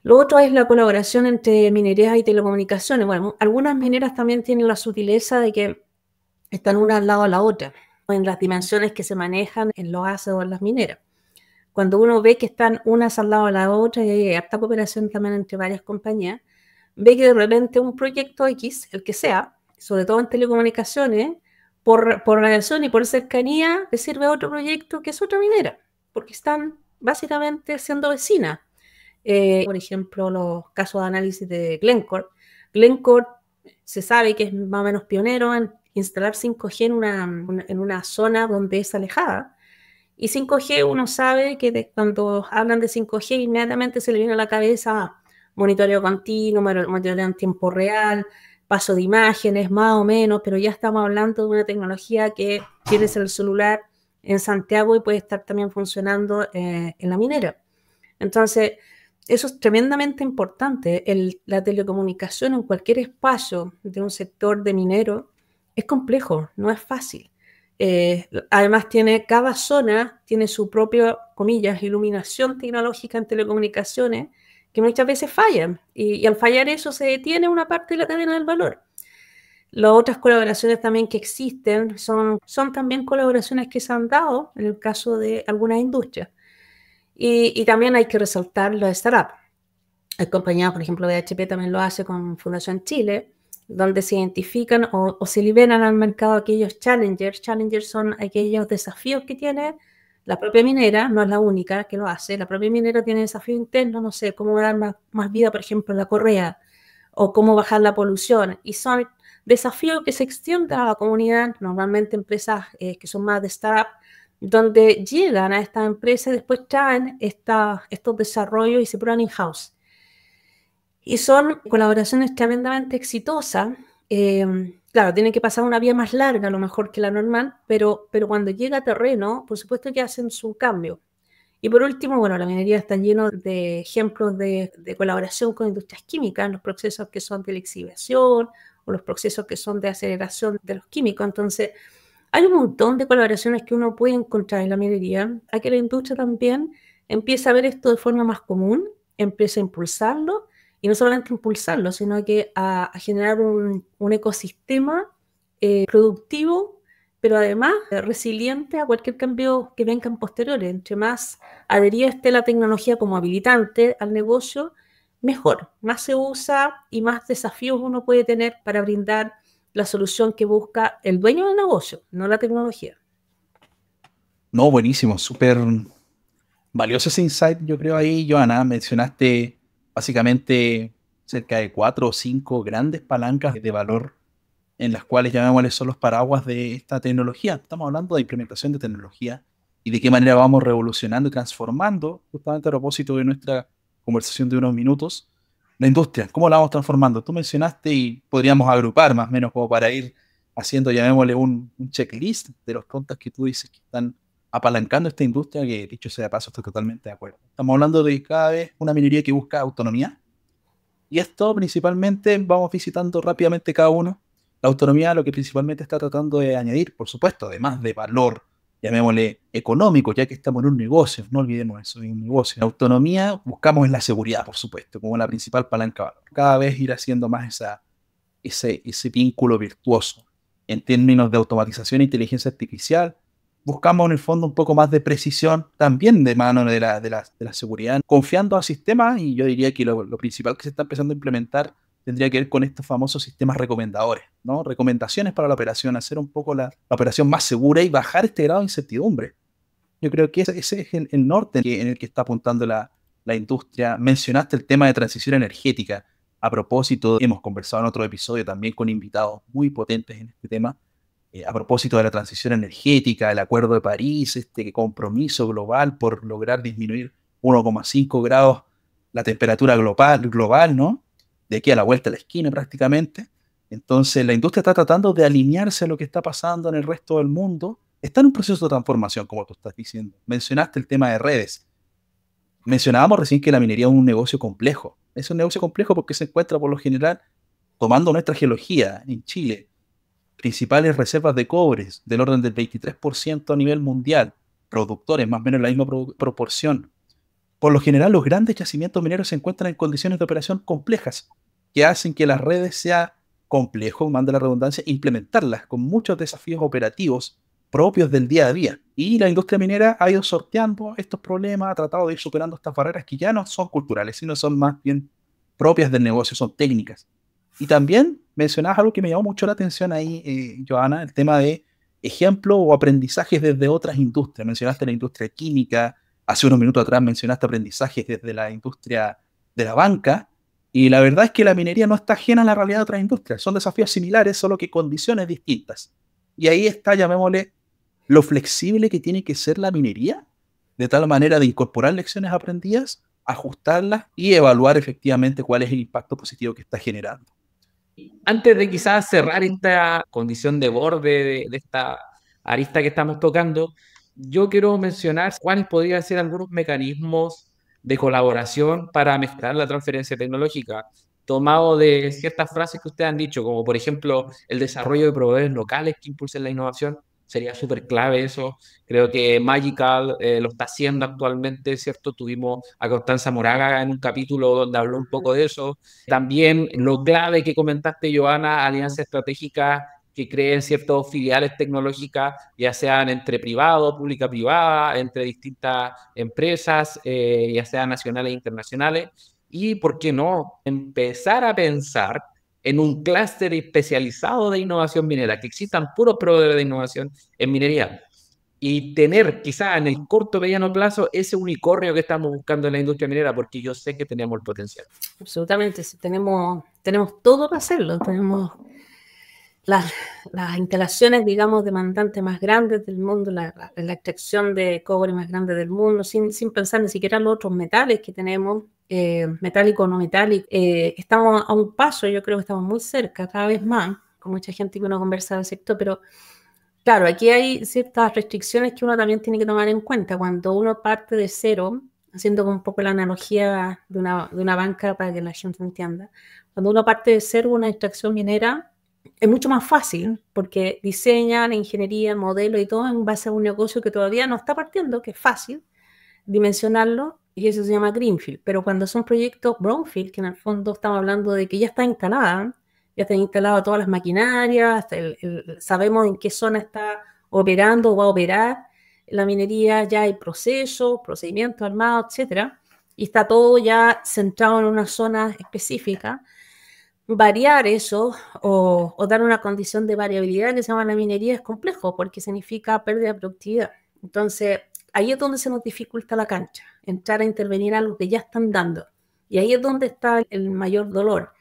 Lo otro es la colaboración entre minerías y telecomunicaciones. Bueno, algunas mineras también tienen la sutileza de que están una al lado de la otra, en las dimensiones que se manejan en los ASE o en las mineras. Cuando uno ve que están unas al lado de la otra y hay harta cooperación también entre varias compañías, ve que de repente un proyecto X, el que sea, sobre todo en telecomunicaciones, por relación y por cercanía, le sirve a otro proyecto que es otra minera, porque están básicamente siendo vecinas. Por ejemplo, los casos de análisis de Glencore. Glencore se sabe que es más o menos pionero en instalar 5G en una zona donde es alejada. Y 5G uno sabe que cuando hablan de 5G inmediatamente se le viene a la cabeza monitoreo continuo, monitoreo en tiempo real, paso de imágenes más o menos, pero ya estamos hablando de una tecnología que tienes el celular en Santiago y puede estar también funcionando en la minera. Entonces, eso es tremendamente importante. La telecomunicación en cualquier espacio de un sector de minero es complejo, no es fácil. Además, cada zona tiene su propia, comillas, iluminación tecnológica en telecomunicaciones que muchas veces fallan. Y al fallar eso se detiene una parte de la cadena del valor. Las otras colaboraciones también que existen son también colaboraciones que se han dado en el caso de algunas industrias. Y también hay que resaltar los startups. Hay compañías, por ejemplo, BHP también lo hace con Fundación Chile, donde se identifican o se liberan al mercado aquellos challengers. Challengers son aquellos desafíos que tiene la propia minera, no es la única que lo hace. La propia minera tiene desafíos internos, no sé, cómo dar más vida, por ejemplo, a la correa, o cómo bajar la polución. Y son desafíos que se extienden a la comunidad, normalmente empresas que son más de startup, donde llegan a estas empresas y después traen estos desarrollos y se prueban in-house. Y son colaboraciones tremendamente exitosas. Claro, tienen que pasar una vía más larga a lo mejor que la normal, pero cuando llega a terreno, por supuesto que hacen su cambio. Y por último, bueno, la minería está lleno de ejemplos de colaboración con industrias químicas, los procesos que son de lixiviación o los procesos que son de aceleración de los químicos. Entonces, hay un montón de colaboraciones que uno puede encontrar en la minería, a que la industria también empieza a ver esto de forma más común, empieza a impulsarlo, y no solamente impulsarlo, sino que a generar un ecosistema productivo, pero además resiliente a cualquier cambio que venga en posteriores. Entre más adherida esté la tecnología como habilitante al negocio, mejor, más se usa y más desafíos uno puede tener para brindar la solución que busca el dueño del negocio, no la tecnología. No, buenísimo, súper valioso ese insight, yo creo ahí, Joana. Mencionaste básicamente cerca de 4 o 5 grandes palancas de valor en las cuales llamémosle son los paraguas de esta tecnología. Estamos hablando de implementación de tecnología y de qué manera vamos revolucionando y transformando, justamente a propósito de nuestra conversación de unos minutos, la industria. ¿Cómo la vamos transformando? Tú mencionaste y podríamos agrupar más o menos como para ir haciendo, llamémosle un checklist de los puntos que tú dices que están apalancando esta industria, que dicho sea de paso estoy totalmente de acuerdo. Estamos hablando de cada vez una minería que busca autonomía, y esto principalmente, vamos visitando rápidamente cada uno. La autonomía lo que principalmente está tratando de añadir, por supuesto, además de valor, llamémosle económico, ya que estamos en un negocio, no olvidemos eso, es un negocio. La autonomía buscamos en la seguridad, por supuesto, como la principal palanca de valor. Cada vez ir haciendo más ese vínculo virtuoso. En términos de automatización e inteligencia artificial, buscamos en el fondo un poco más de precisión, también de mano de la seguridad, confiando al sistema, y yo diría que lo principal que se está empezando a implementar tendría que ver con estos famosos sistemas recomendadores, ¿no? Recomendaciones para la operación, hacer un poco la operación más segura y bajar este grado de incertidumbre. Yo creo que ese es el norte en el que está apuntando la la industria. Mencionaste el tema de transición energética. A propósito, hemos conversado en otro episodio también con invitados muy potentes en este tema. A propósito de la transición energética, el Acuerdo de París, este compromiso global por lograr disminuir 1,5 grados la temperatura global, ¿no? De aquí a la vuelta de la esquina prácticamente. Entonces, la industria está tratando de alinearse a lo que está pasando en el resto del mundo. Está en un proceso de transformación, como tú estás diciendo. Mencionaste el tema de redes. Mencionábamos recién que la minería es un negocio complejo. Es un negocio complejo porque se encuentra por lo general, tomando nuestra geología en Chile, principales reservas de cobre del orden del 23% a nivel mundial, productores más o menos en la misma proporción. Por lo general, los grandes yacimientos mineros se encuentran en condiciones de operación complejas, que hacen que las redes sea complejo, manda la redundancia, implementarlas con muchos desafíos operativos propios del día a día. Y la industria minera ha ido sorteando estos problemas, ha tratado de ir superando estas barreras que ya no son culturales, sino son más bien propias del negocio, son técnicas. Y también mencionabas algo que me llamó mucho la atención ahí, Johanna, el tema de ejemplo o aprendizajes desde otras industrias. Mencionaste la industria química, hace unos minutos atrás mencionaste aprendizajes desde la industria de la banca, y la verdad es que la minería no está ajena a la realidad de otras industrias. Son desafíos similares, solo que condiciones distintas. Y ahí está, llamémosle, lo flexible que tiene que ser la minería, de tal manera de incorporar lecciones aprendidas, ajustarlas y evaluar efectivamente cuál es el impacto positivo que está generando. Antes de quizás cerrar esta condición de borde de esta arista que estamos tocando, yo quiero mencionar cuáles podrían ser algunos mecanismos de colaboración para mejorar la transferencia tecnológica, tomado de ciertas frases que ustedes han dicho, como por ejemplo el desarrollo de proveedores locales que impulsen la innovación. Sería súper clave eso. Creo que Magical lo está haciendo actualmente, ¿cierto? Tuvimos a Constanza Moraga en un capítulo donde habló un poco de eso. También lo clave que comentaste, Johanna, alianzas estratégicas que creen ciertas filiales tecnológicas, ya sean entre privado, pública-privada, entre distintas empresas, ya sean nacionales e internacionales. Y, ¿por qué no?, empezar a pensar en un clúster especializado de innovación minera, que existan puros proveedores de innovación en minería. Y tener quizá en el corto o mediano plazo ese unicornio que estamos buscando en la industria minera, porque yo sé que tenemos el potencial. Absolutamente, sí, tenemos todo para hacerlo. Tenemos las instalaciones, digamos, demandantes más grandes del mundo, la extracción de cobre más grande del mundo, sin pensar ni siquiera en los otros metales que tenemos, metálico o no metálico. Estamos a un paso, yo creo que estamos muy cerca, cada vez más, con mucha gente que uno conversa del sector, pero claro, aquí hay ciertas restricciones que uno también tiene que tomar en cuenta. Cuando uno parte de cero, haciendo un poco la analogía de una banca para que la gente entienda, cuando uno parte de cero una extracción minera, es mucho más fácil porque diseña la ingeniería, el modelo y todo en base a un negocio que todavía no está partiendo, que es fácil dimensionarlo, y eso se llama Greenfield. Pero cuando son proyectos Brownfield, que en el fondo estamos hablando de que ya está instalada, ya están instaladas todas las maquinarias, sabemos en qué zona está operando o va a operar la minería, ya hay procesos, procedimientos armados, etcétera, y está todo ya centrado en una zona específica. Variar eso o dar una condición de variabilidad que se llama la minería es complejo porque significa pérdida de productividad. Entonces, ahí es donde se nos dificulta la cancha, entrar a intervenir en algo que ya están dando. Y ahí es donde está el mayor dolor.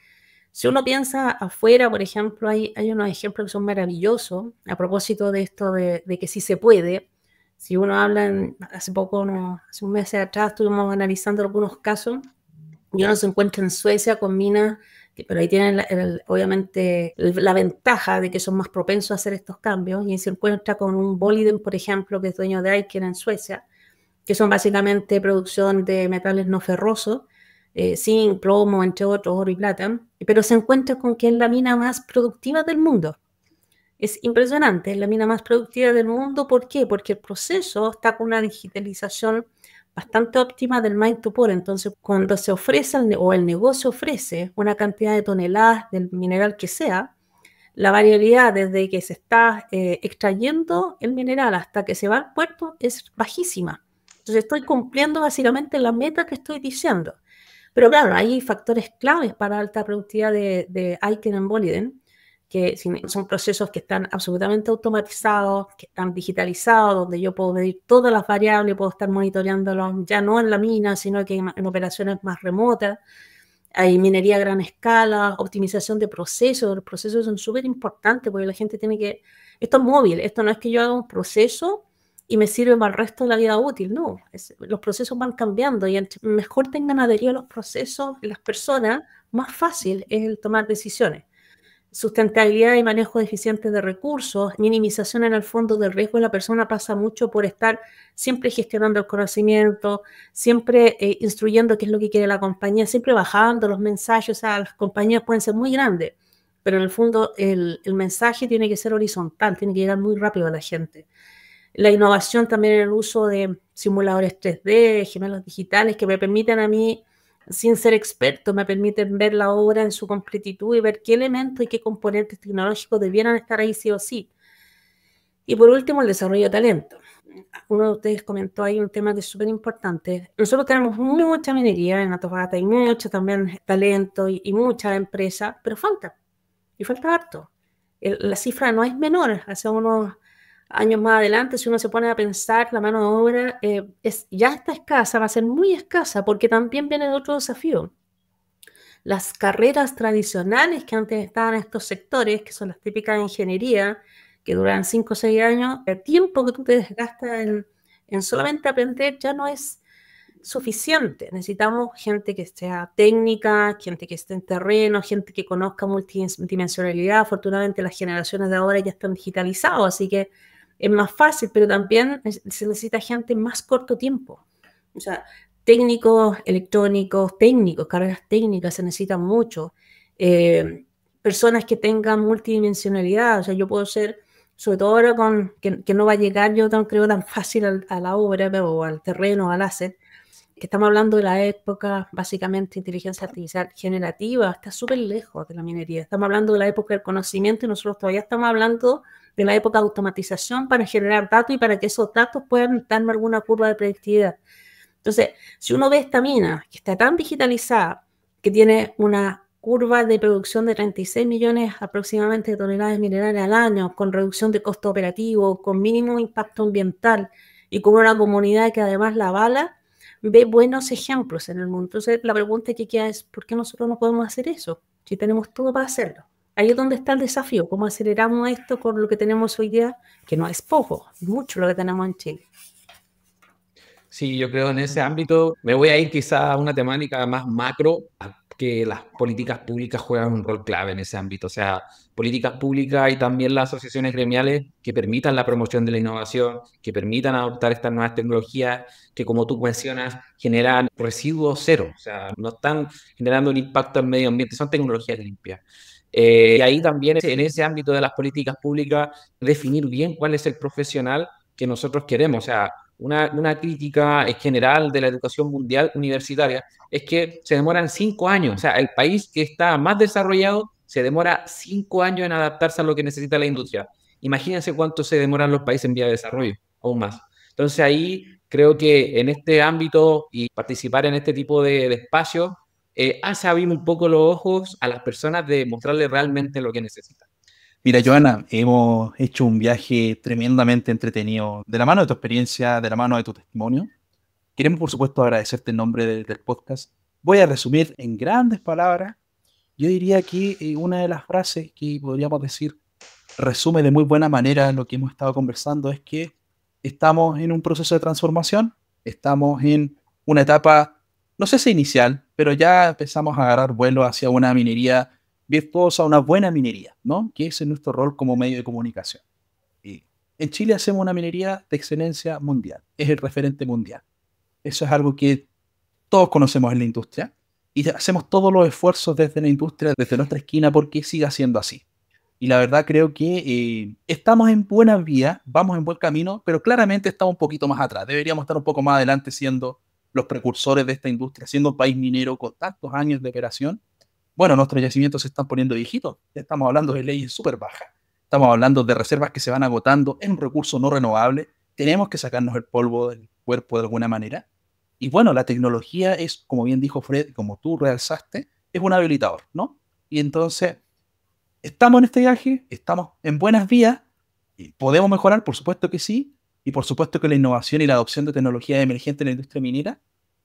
Si uno piensa afuera, por ejemplo, hay unos ejemplos que son maravillosos a propósito de esto de que sí se puede. Si uno habla, hace un mes atrás estuvimos analizando algunos casos y uno se encuentra en Suecia con minas, pero ahí tienen obviamente la ventaja de que son más propensos a hacer estos cambios, y se encuentra con un Boliden, por ejemplo, que es dueño de Aiken en Suecia, que son básicamente producción de metales no ferrosos, zinc, plomo, entre otros, oro y plata, pero se encuentra con que es la mina más productiva del mundo. Es impresionante, es la mina más productiva del mundo. ¿Por qué? Porque el proceso está con una digitalización bastante óptima del mine to pour. Entonces, cuando se ofrece o el negocio ofrece una cantidad de toneladas del mineral que sea, la variabilidad desde que se está extrayendo el mineral hasta que se va al puerto es bajísima. Entonces, estoy cumpliendo básicamente la meta que estoy diciendo. Pero claro, hay factores claves para alta productividad de Aiken en Boliden, que son procesos que están absolutamente automatizados, que están digitalizados, donde yo puedo medir todas las variables, puedo estar monitoreándolos ya no en la mina, sino que en operaciones más remotas. Hay minería a gran escala, optimización de procesos. Los procesos son súper importantes porque la gente tiene que... Esto es móvil, esto no es que yo haga un proceso y me sirve para el resto de la vida útil, no. Los procesos van cambiando y entre mejor tengan adherido a los procesos las personas, más fácil es el tomar decisiones. Sustentabilidad y manejo eficiente de recursos, minimización en el fondo del riesgo de la persona pasa mucho por estar siempre gestionando el conocimiento, siempre instruyendo qué es lo que quiere la compañía, siempre bajando los mensajes. O sea, las compañías pueden ser muy grandes, pero en el fondo el mensaje tiene que ser horizontal, tiene que llegar muy rápido a la gente. La innovación también en el uso de simuladores 3D, gemelos digitales que me permiten a mí, sin ser experto, me permiten ver la obra en su completitud y ver qué elementos y qué componentes tecnológicos debieran estar ahí sí o sí. Y por último, el desarrollo de talento. Uno de ustedes comentó ahí un tema que es súper importante. Nosotros tenemos mucha minería en Antofagasta, hay mucho también talento y mucha empresa, pero falta, y falta harto. La cifra no es menor. Hace unos años más adelante, si uno se pone a pensar, la mano de obra ya está escasa, va a ser muy escasa, porque también viene de otro desafío. Las carreras tradicionales que antes estaban en estos sectores, que son las típicas de ingeniería, que duran 5 o 6 años, el tiempo que tú te desgastas en solamente aprender ya no es suficiente. Necesitamos gente que sea técnica, gente que esté en terreno, gente que conozca multidimensionalidad. Afortunadamente las generaciones de ahora ya están digitalizadas, así que es más fácil, pero también se necesita gente en más corto tiempo. O sea, técnicos electrónicos, carreras técnicas se necesitan mucho. Personas que tengan multidimensionalidad. O sea, yo puedo ser, sobre todo ahora que no va a llegar, yo no creo tan fácil a la obra o al terreno, al asset, que estamos hablando de la época, básicamente, inteligencia artificial generativa, está súper lejos de la minería. Estamos hablando de la época del conocimiento y nosotros todavía estamos hablando de la época de automatización para generar datos y para que esos datos puedan darme alguna curva de predictividad. Entonces, si uno ve esta mina, que está tan digitalizada, que tiene una curva de producción de 36 millones aproximadamente de toneladas minerales al año, con reducción de costo operativo, con mínimo impacto ambiental y con una comunidad que además la avala, ve buenos ejemplos en el mundo. Entonces, la pregunta que queda es, ¿por qué nosotros no podemos hacer eso? Si tenemos todo para hacerlo. Ahí es donde está el desafío, cómo aceleramos esto con lo que tenemos hoy día, que no es poco, es mucho lo que tenemos en Chile. Sí, yo creo en ese ámbito me voy a ir quizá a una temática más macro, que las políticas públicas juegan un rol clave en ese ámbito. O sea, políticas públicas y también las asociaciones gremiales que permitan la promoción de la innovación, que permitan adoptar estas nuevas tecnologías que, como tú mencionas, generan residuos cero. O sea, no están generando un impacto al medio ambiente, son tecnologías limpias. Y ahí también, en ese ámbito de las políticas públicas, definir bien cuál es el profesional que nosotros queremos. O sea, una crítica general de la educación mundial universitaria es que se demoran 5 años. O sea, el país que está más desarrollado se demora 5 años en adaptarse a lo que necesita la industria. Imagínense cuánto se demoran los países en vía de desarrollo, aún más. Entonces ahí creo que en este ámbito y participar en este tipo de espacios hace abrir un poco los ojos a las personas de mostrarles realmente lo que necesitan. Mira, Joana, hemos hecho un viaje tremendamente entretenido de la mano de tu experiencia, de la mano de tu testimonio. Queremos, por supuesto, agradecerte en nombre del podcast. Voy a resumir en grandes palabras. Yo diría que una de las frases que podríamos decir resume de muy buena manera lo que hemos estado conversando es que estamos en un proceso de transformación, estamos en una etapa, no sé si inicial, pero ya empezamos a agarrar vuelo hacia una minería virtuosa, una buena minería, ¿no? Que ese es nuestro rol como medio de comunicación. Y en Chile hacemos una minería de excelencia mundial, es el referente mundial. Eso es algo que todos conocemos en la industria y hacemos todos los esfuerzos desde la industria, desde nuestra esquina, porque siga siendo así. Y la verdad creo que estamos en buena vía, vamos en buen camino, pero claramente estamos un poquito más atrás. Deberíamos estar un poco más adelante siendo los precursores de esta industria, siendo un país minero con tantos años de operación. Bueno, nuestros yacimientos se están poniendo viejitos. Estamos hablando de leyes súper bajas. Estamos hablando de reservas que se van agotando. Es un recurso no renovable. Tenemos que sacarnos el polvo del cuerpo de alguna manera. Y bueno, la tecnología es, como bien dijo Fred, como tú realzaste, es un habilitador, ¿no? Y entonces estamos en este viaje, estamos en buenas vías, y podemos mejorar, por supuesto que sí, y por supuesto que la innovación y la adopción de tecnologías emergentes en la industria minera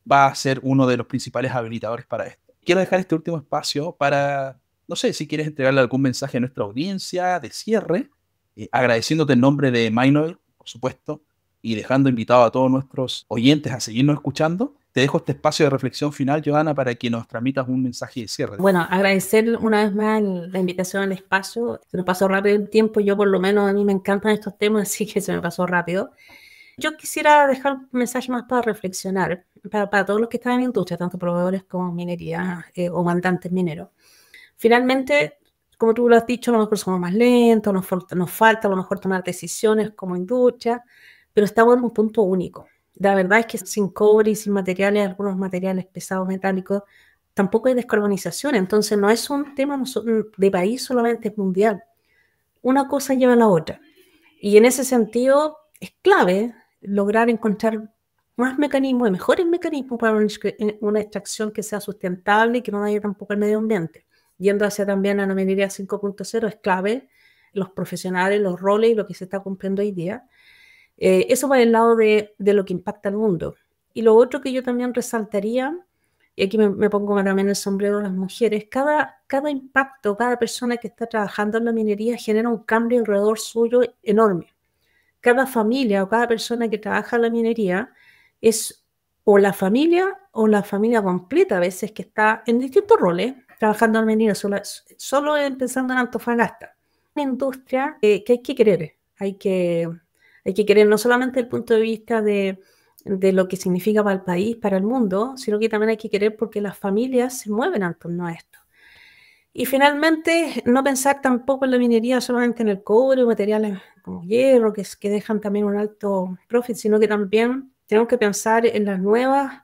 va a ser uno de los principales habilitadores para esto. Quiero dejar este último espacio para, no sé, si quieres entregarle algún mensaje a nuestra audiencia de cierre, agradeciéndote en nombre de Mindnovel, por supuesto, y dejando invitado a todos nuestros oyentes a seguirnos escuchando. Te dejo este espacio de reflexión final, Joana, para que nos transmitas un mensaje de cierre. Bueno, agradecer una vez más la invitación al espacio. Se me pasó rápido el tiempo, yo por lo menos a mí me encantan estos temas, así que se me pasó rápido. Yo quisiera dejar un mensaje más para reflexionar, para todos los que están en la industria, tanto proveedores como minería o mandantes mineros. Finalmente, como tú lo has dicho, a lo mejor somos más lentos, nos falta a lo mejor tomar decisiones como industria, pero estamos en un punto único. La verdad es que sin cobre y sin materiales, algunos materiales pesados metálicos, tampoco hay descarbonización. Entonces no es un tema de país solamente, es mundial. Una cosa lleva a la otra. Y en ese sentido es clave lograr encontrar más mecanismos y mejores mecanismos para una extracción que sea sustentable y que no dañe tampoco al medio ambiente. Yendo hacia también a la minería 5.0 es clave los profesionales, los roles y lo que se está cumpliendo hoy día. Eso va del lado de lo que impacta al mundo. Y lo otro que yo también resaltaría, y aquí me pongo también el sombrero de las mujeres, cada impacto, cada persona que está trabajando en la minería genera un cambio alrededor suyo enorme. Cada familia o cada persona que trabaja en la minería es o la familia completa a veces que está en distintos roles trabajando en la minería, solo empezando en Antofagasta. Una industria que hay que querer, hay que querer no solamente desde el punto de vista de lo que significa para el país, para el mundo, sino que también hay que querer porque las familias se mueven en torno a esto. Y finalmente, no pensar tampoco en la minería solamente en el cobre o materiales como hierro, que dejan también un alto profit, sino que también tenemos que pensar en las nuevas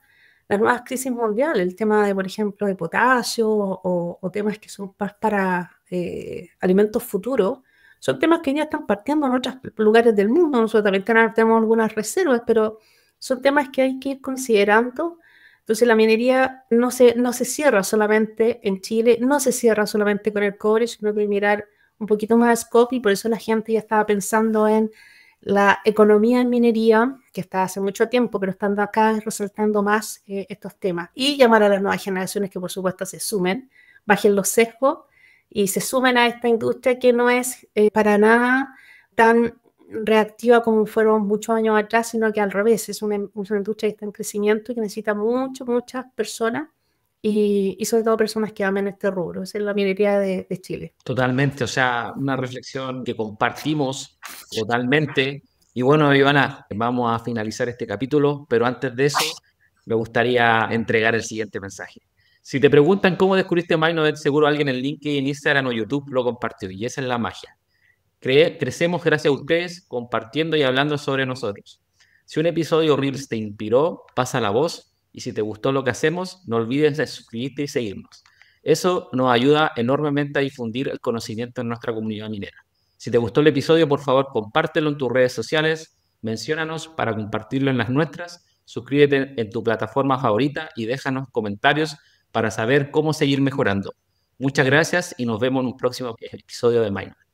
crisis mundiales, el tema de, por ejemplo, de potasio o temas que son para alimentos futuros. Son temas que ya están partiendo en otros lugares del mundo. Nosotros también tenemos algunas reservas, pero son temas que hay que ir considerando. Entonces la minería no se cierra solamente en Chile, no se cierra solamente con el cobre, sino que hay que mirar un poquito más a scope, y por eso la gente ya estaba pensando en la economía en minería, que está hace mucho tiempo, pero están acá resaltando más estos temas. Y llamar a las nuevas generaciones que por supuesto se sumen, bajen los sesgos y se sumen a esta industria que no es para nada tan reactiva como fueron muchos años atrás, sino que al revés, es una industria que está en crecimiento y que necesita muchas personas y sobre todo personas que amen este rubro. Esa es la minería de Chile. Totalmente, o sea, una reflexión que compartimos totalmente. Y bueno, Ivana, vamos a finalizar este capítulo, pero antes de eso, me gustaría entregar el siguiente mensaje. Si te preguntan cómo descubriste Mindnovel, seguro alguien en LinkedIn, Instagram o YouTube lo compartió, y esa es la magia. Crecemos gracias a ustedes compartiendo y hablando sobre nosotros. Si un episodio Reels te inspiró, pasa la voz, y si te gustó lo que hacemos, no olvides de suscribirte y seguirnos. Eso nos ayuda enormemente a difundir el conocimiento en nuestra comunidad minera. Si te gustó el episodio, por favor, compártelo en tus redes sociales, menciónanos para compartirlo en las nuestras, suscríbete en tu plataforma favorita y déjanos comentarios para saber cómo seguir mejorando. Muchas gracias y nos vemos en un próximo episodio de Mindnovel.